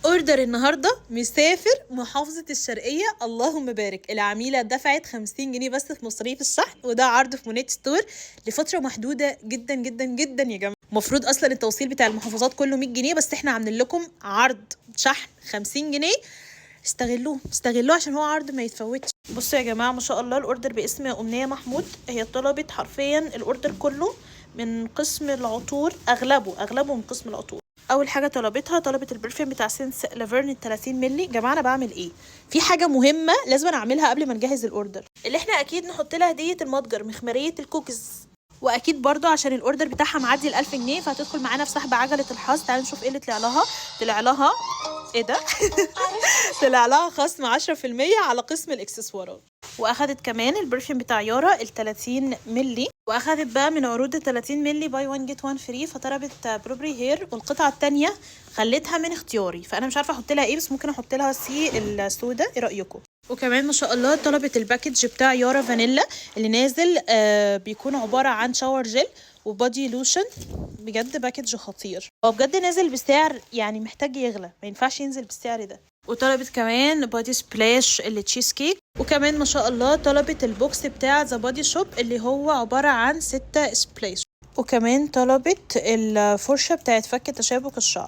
اوردر النهارده مسافر محافظة الشرقية، اللهم بارك. العميلة دفعت 50 جنيه بس في مصاريف الشحن، وده عرض في مونيت ستور لفترة محدودة جدا جدا جدا يا جماعة. المفروض اصلا التوصيل بتاع المحافظات كله 100 جنيه، بس احنا عاملين لكم عرض شحن 50 جنيه. استغلوه عشان هو عرض ما يتفوتش. بصوا يا جماعة، ما شاء الله الاوردر باسم أمنية محمود. هي طلبت حرفيا الاوردر كله من قسم العطور، اغلبه من قسم العطور. اول حاجه طلبت البرفيوم بتاع سينس لافيرن 30 مللي. جماعه انا بعمل ايه؟ في حاجه مهمه لازم اعملها قبل ما نجهز الاوردر، اللي احنا اكيد نحط لها هديه المتجر مخمريه الكوكيز، واكيد برضو عشان الاوردر بتاعها معدي ال1000 جنيه فهتدخل معانا في سحب عجله الحظ. تعالوا نشوف ايه اللي طلع لها ايه ده. طلع لها خصم 10% على قسم الاكسسوارات. واخدت كمان البرفيوم بتاع يارا ال 30 مللي، واخدت بقى من عروض ال 30 مللي باي 1 جيت 1 فري. فطلبت بروبري هير، والقطعه الثانيه خليتها من اختياري، فانا مش عارفه احط لها ايه، بس ممكن احط لها سي السوداء. ايه رايكم؟ وكمان ما شاء الله طلبت الباكج بتاع يارا فانيلا اللي نازل بيكون عباره عن شاور جل وبادي لوشن. بجد باكج خطير، هو بجد نازل بسعر يعني محتاج يغلى، ما ينفعش ينزل بالسعر ده. وطلبت كمان بادي سبلاش اللي تشيز كيك. وكمان ما شاء الله طلبت البوكس بتاع ذا بادي شوب اللي هو عبارة عن 6 سبلاش. وكمان طلبت الفرشة بتاعت فك تشابك الشعر.